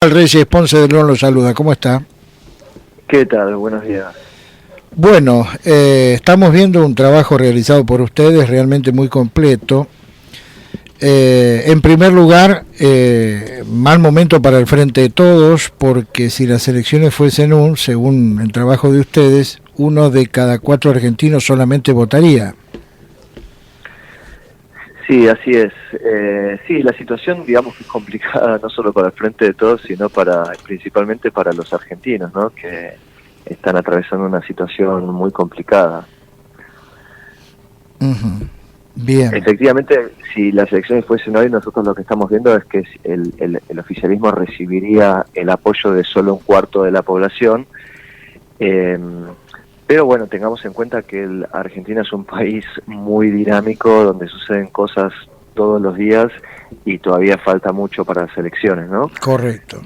Reyes Ponce de León lo saluda, ¿cómo está? ¿Qué tal? Buenos días. Bueno, estamos viendo un trabajo realizado por ustedes realmente muy completo. En primer lugar, mal momento para el Frente de Todos, porque si las elecciones fuesen según el trabajo de ustedes, 1 de cada 4 argentinos solamente votaría. Sí, así es. Sí, la situación, digamos, que es complicada no solo para el Frente de Todos, sino principalmente para los argentinos, ¿no? Que están atravesando una situación muy complicada. Bien. Efectivamente, si las elecciones fuesen hoy, nosotros lo que estamos viendo es que el oficialismo recibiría el apoyo de solo un cuarto de la población. Pero bueno, tengamos en cuenta que Argentina es un país muy dinámico, donde suceden cosas todos los días y todavía falta mucho para las elecciones, ¿no? Correcto.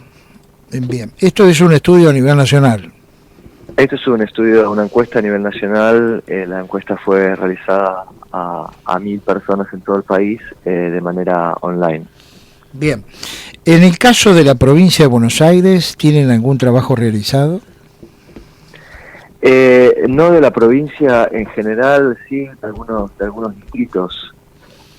Bien. Esto es un estudio a nivel nacional. Este es un estudio, una encuesta a nivel nacional. La encuesta fue realizada a 1000 personas en todo el país de manera online. Bien. En el caso de la provincia de Buenos Aires, ¿tienen algún trabajo realizado? No de la provincia en general, sí de algunos distritos.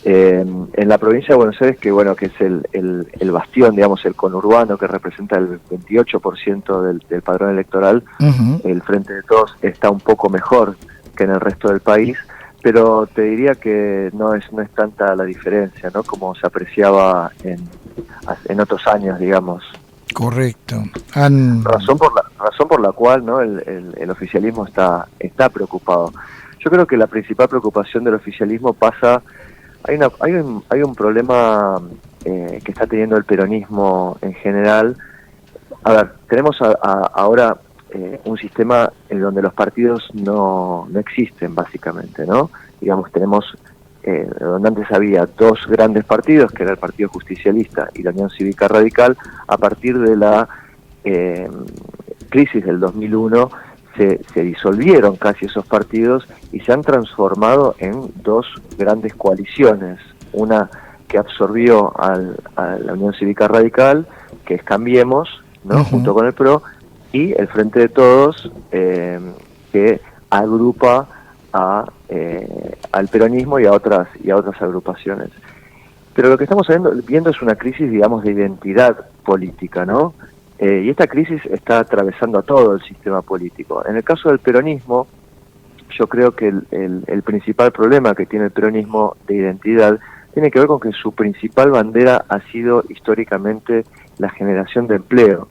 En la provincia de Buenos Aires, que bueno, que es el bastión, digamos, el conurbano, que representa el 28% del padrón electoral, el Frente de Todos está un poco mejor que en el resto del país, pero te diría que no es tanta la diferencia, ¿no? Como se apreciaba en otros años, digamos. Correcto. Razón por la cual, ¿no? el oficialismo está preocupado. Yo creo que la principal preocupación del oficialismo pasa. Hay un problema que está teniendo el peronismo en general. A ver, tenemos ahora un sistema en donde los partidos no existen, básicamente, ¿no? Digamos, tenemos, donde antes había dos grandes partidos, que era el Partido Justicialista y la Unión Cívica Radical. A partir de la crisis del 2001, se disolvieron casi esos partidos y se han transformado en dos grandes coaliciones, una que absorbió a la Unión Cívica Radical, que es Cambiemos, ¿no? Junto con el PRO, y el Frente de Todos, que agrupa al peronismo y a otras agrupaciones. Pero lo que estamos viendo es una crisis, digamos, de identidad política, ¿no? Y esta crisis está atravesando a todo el sistema político. En el caso del peronismo, yo creo que el principal problema que tiene el peronismo de identidad tiene que ver con que su principal bandera ha sido históricamente la generación de empleo.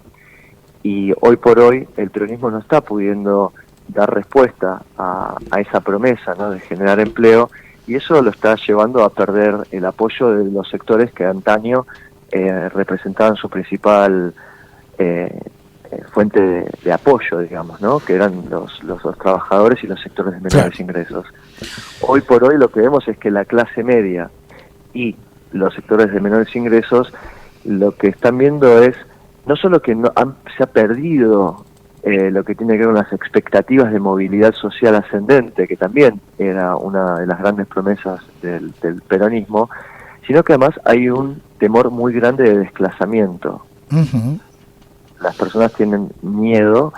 Y hoy por hoy el peronismo no está pudiendo dar respuesta a esa promesa, ¿no? De generar empleo, y eso lo está llevando a perder el apoyo de los sectores que antaño representaban su principal fuente de apoyo, digamos, ¿no? Que eran los trabajadores y los sectores de menores ingresos. Hoy por hoy lo que vemos es que la clase media y los sectores de menores ingresos lo que están viendo es no solo que se ha perdido lo que tiene que ver con las expectativas de movilidad social ascendente, que también era una de las grandes promesas del peronismo, sino que además hay un temor muy grande de desplazamiento. Las personas tienen miedo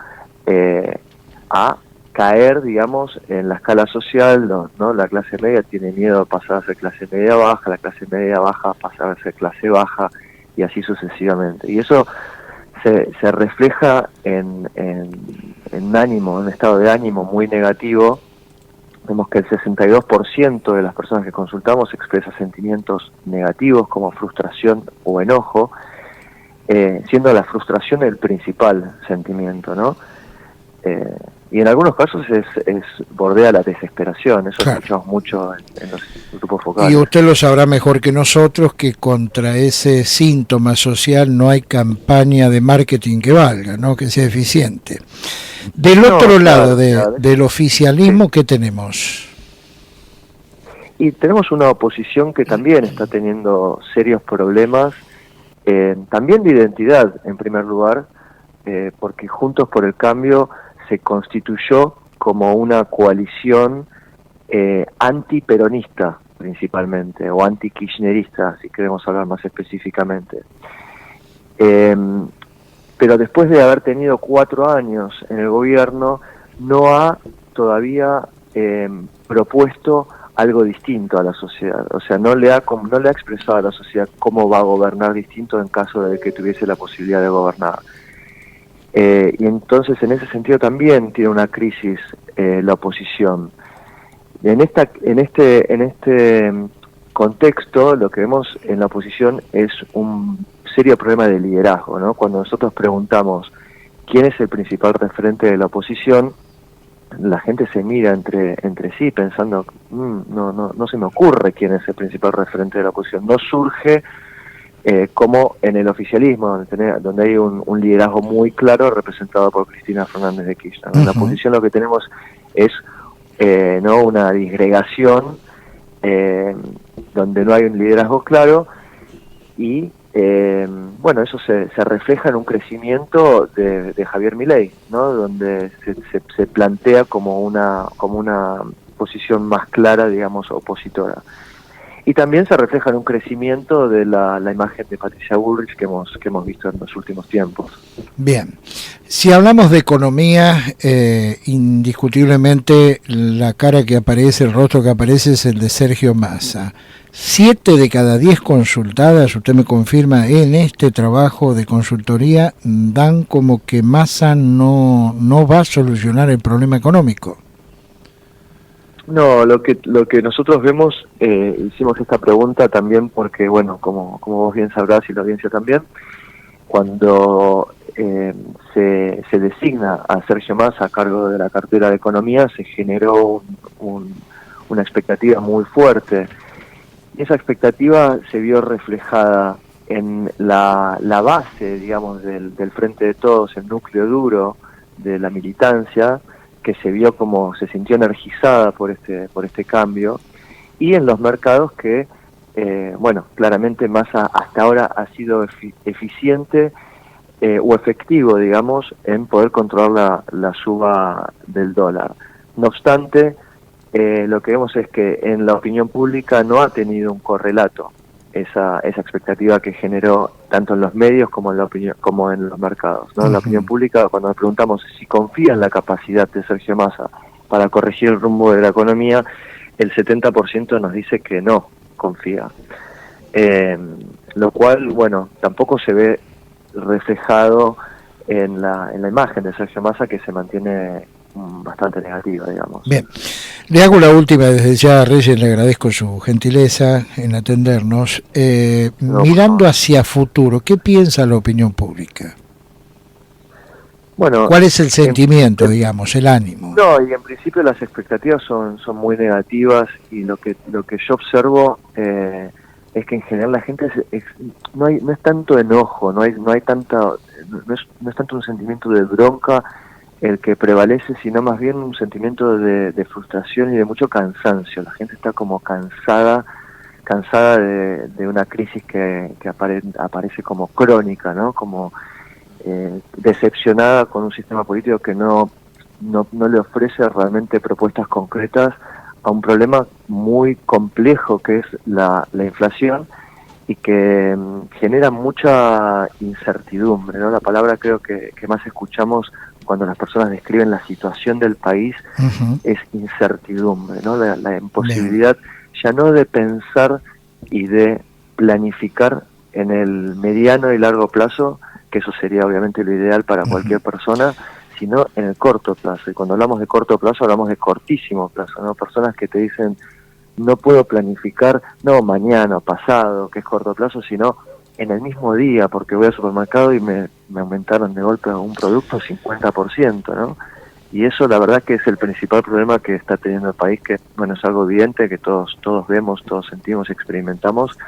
a caer, digamos, en la escala social, ¿no? La clase media tiene miedo a pasar a ser clase media baja, la clase media baja a pasar a ser clase baja, y así sucesivamente. Y eso se refleja en un ánimo, un estado de ánimo muy negativo. Vemos que el 62% de las personas que consultamos expresa sentimientos negativos como frustración o enojo, siendo la frustración el principal sentimiento, ¿no? Y en algunos casos bordea la desesperación. Eso claro. Escuchamos mucho en los grupos focales. Y usted lo sabrá mejor que nosotros que contra ese síntoma social no hay campaña de marketing que valga, ¿no? Que sea eficiente. Del otro lado del oficialismo, ¿qué tenemos? Y tenemos una oposición que también está teniendo serios problemas, también de identidad en primer lugar, porque Juntos por el Cambio se constituyó como una coalición antiperonista principalmente, o anti-kirchnerista, si queremos hablar más específicamente. pero después de haber tenido 4 años en el gobierno, no ha todavía propuesto algo distinto a la sociedad. O sea, no le ha expresado a la sociedad cómo va a gobernar distinto en caso de que tuviese la posibilidad de gobernar. Y entonces, en ese sentido, también tiene una crisis la oposición. En este contexto, lo que vemos en la oposición es un serio problema de liderazgo, ¿no? Cuando nosotros preguntamos quién es el principal referente de la oposición, la gente se mira entre sí pensando, no se me ocurre quién es el principal referente de la oposición. No surge como en el oficialismo, donde hay un liderazgo muy claro representado por Cristina Fernández de Kirchner. En la oposición lo que tenemos es ¿no? una disgregación donde no hay un liderazgo claro y bueno, eso se refleja en un crecimiento de Javier Milei, ¿no? Donde se plantea como una posición más clara, digamos, opositora. Y también se refleja en un crecimiento de la imagen de Patricia Bullrich que hemos visto en los últimos tiempos. Bien, si hablamos de economía, indiscutiblemente la cara que aparece, el rostro que aparece es el de Sergio Massa. 7 de cada 10 consultadas, usted me confirma, en este trabajo de consultoría, dan como que Massa no va a solucionar el problema económico. No, lo que nosotros vemos, hicimos esta pregunta también porque, bueno, como vos bien sabrás y la audiencia también, cuando se designa a Sergio Massa a cargo de la cartera de Economía, se generó una expectativa muy fuerte. Y esa expectativa se vio reflejada en la base, digamos, del Frente de Todos, el núcleo duro de la militancia, que se sintió energizada por este cambio, y en los mercados que, bueno, claramente Massa hasta ahora ha sido eficiente o efectivo, digamos, en poder controlar la suba del dólar. No obstante, lo que vemos es que en la opinión pública no ha tenido un correlato esa expectativa que generó tanto en los medios como en la opinión, como en los mercados, ¿no? La opinión pública, cuando nos preguntamos si confía en la capacidad de Sergio Massa para corregir el rumbo de la economía, el 70% nos dice que no confía. Lo cual, bueno, tampoco se ve reflejado en la imagen de Sergio Massa, que se mantiene bastante negativa, digamos. Bien, le hago la última, desde ya, Reyes, le agradezco su gentileza en atendernos. Mirando hacia futuro, ¿qué piensa la opinión pública? Bueno, ¿cuál es el sentimiento, digamos, el ánimo? No, y en principio las expectativas son muy negativas, y lo que yo observo es que en general la gente no es tanto enojo, no es tanto un sentimiento de bronca el que prevalece, sino más bien un sentimiento de frustración y de mucho cansancio. La gente está como cansada de una crisis que aparece como crónica, ¿no? Como decepcionada con un sistema político que no le ofrece realmente propuestas concretas a un problema muy complejo que es la inflación, y que genera mucha incertidumbre, ¿no? La palabra creo que más escuchamos cuando las personas describen la situación del país es incertidumbre, ¿no? La imposibilidad ya no de pensar y de planificar en el mediano y largo plazo, que eso sería obviamente lo ideal para cualquier persona, sino en el corto plazo. Y cuando hablamos de corto plazo, hablamos de cortísimo plazo, ¿no? Personas que te dicen, no puedo planificar, no mañana o pasado, que es corto plazo, sino en el mismo día, porque voy al supermercado y me aumentaron de golpe un producto 50%, ¿no? Y eso la verdad que es el principal problema que está teniendo el país, que bueno, es algo evidente, que todos vemos, todos sentimos, experimentamos,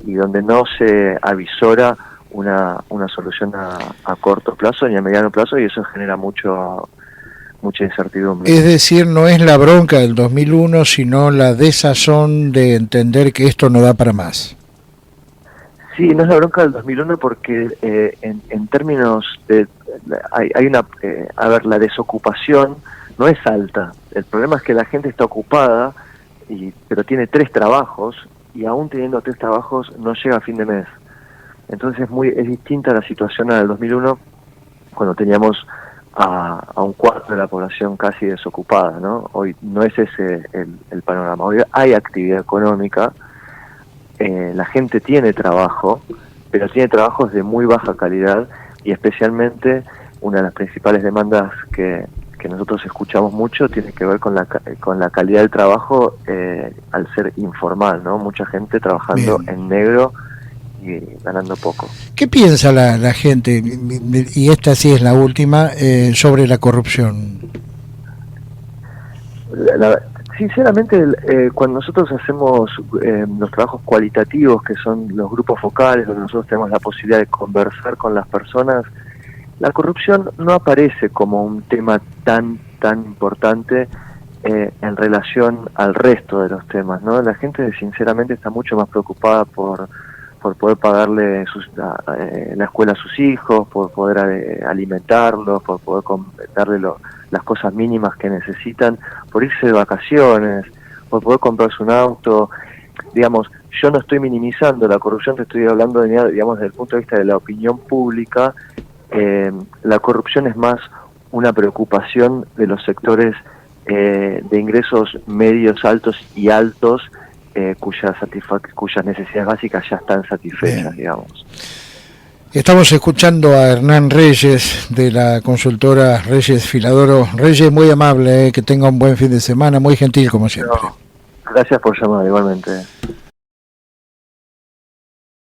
y donde no se avisora una solución a corto plazo ni a mediano plazo, y eso genera mucha incertidumbre. Es decir, no es la bronca del 2001, sino la desazón de entender que esto no da para más. Sí, no es la bronca del 2001 porque en términos de... hay una... a ver, la desocupación no es alta. El problema es que la gente está ocupada, pero tiene 3 trabajos, y aún teniendo 3 trabajos no llega a fin de mes. Entonces es distinta la situación al 2001, cuando teníamos a un cuarto de la población casi desocupada, ¿no? Hoy no es ese el panorama. Hoy hay actividad económica, la gente tiene trabajo, pero tiene trabajos de muy baja calidad, y especialmente una de las principales demandas que nosotros escuchamos mucho tiene que ver con la calidad del trabajo al ser informal, ¿no? Mucha gente trabajando en negro y ganando poco. ¿Qué piensa la gente, y esta sí es la última, sobre la corrupción? Sinceramente, cuando nosotros hacemos los trabajos cualitativos, que son los grupos focales, donde nosotros tenemos la posibilidad de conversar con las personas, la corrupción no aparece como un tema tan importante en relación al resto de los temas, ¿no? La gente sinceramente está mucho más preocupada por poder pagarle la escuela a sus hijos, por poder alimentarlos, por poder darle las cosas mínimas que necesitan, por irse de vacaciones, por poder comprarse un auto. Digamos, yo no estoy minimizando la corrupción, te estoy hablando, digamos, desde el punto de vista de la opinión pública. La corrupción es más una preocupación de los sectores de ingresos medios, altos y altos, cuyas necesidades básicas ya están satisfechas. Bien. Digamos. Estamos escuchando a Hernán Reyes, de la consultora Reyes Filadoro. Reyes, muy amable, que tenga un buen fin de semana, muy gentil como siempre. No, gracias por llamar, igualmente.